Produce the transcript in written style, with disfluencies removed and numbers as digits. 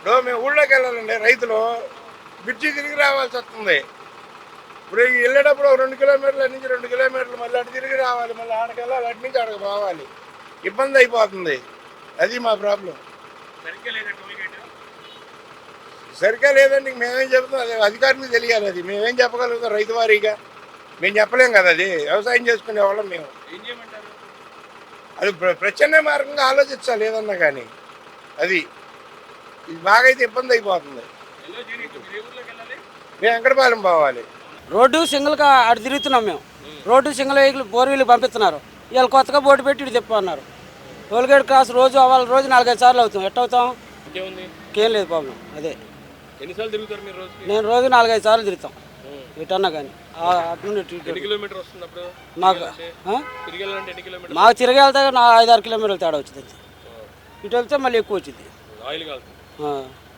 ఇప్పుడు మేము ఊళ్ళోకి వెళ్ళాలండి రైతులు బ్రిడ్జి తిరిగి రావాల్సి వస్తుంది. ఇప్పుడు వెళ్ళేటప్పుడు 2 కిలోమీటర్ల నుంచి 2 కిలోమీటర్లు మళ్ళీ అటు తిరిగి రావాలి, మళ్ళీ ఆడకి వెళ్ళాలి, అటు నుంచి ఆడకు పోవాలి, ఇబ్బంది అయిపోతుంది. అది మా ప్రాబ్లం. సరిగ్గా లేదండి, మేమేం చెప్తాం, అది అధికారికి తెలియాలి. అది మేమేం చెప్పగలుగుతాం రైతు వారీగా? మేము చెప్పలేం కదా, అది వ్యవసాయం చేసుకునే వాళ్ళం మేము. అది ప్రత్యామ్నాయ మార్గంగా ఆలోచించాలి ఏదన్నా కానీ. అది ఇది బాగా అయితే ఇబ్బంది అయిపోతుంది. మేము వెంకటపాలెం పోవాలి. రోడ్డు సింగిల్గా అటు తిరుగుతున్నాం మేము. రోడ్డు సింగిల్ వెహికల్ 4 వీలర్ పంపిస్తున్నారు. ఇవాళ కొత్తగా బోర్డు పెట్టి ఇటు తిప్పన్నారు. టోల్గేట్ క్రాస్ రోజు అవ్వాలి, రోజు 4-5 సార్లు అవుతాం. ఎట్ట అవుతాం? ఇంకేం లేదు ప్రాబ్లం. అదే ఎన్నిసార్లు తిరుగుతారు మీరు రోజు? నేను రోజు 4-5 సార్లు తిరుగుతాం ఇటన్నా కానీ. అటు నుండి ఎన్ని కిలోమీటర్ వస్తుంది అప్పుడు మాకు తిరిగి వెళ్ళాలంటే? ఎన్ని కిలోమీటర్? మాకు తిరిగి వెళ్తే 5-6 కిలోమీటర్లు తేడా వచ్చింది. ఇటు వెళ్తే మళ్ళీ ఎక్కువ వచ్చింది. ఆయిల్ కాలుతుంది.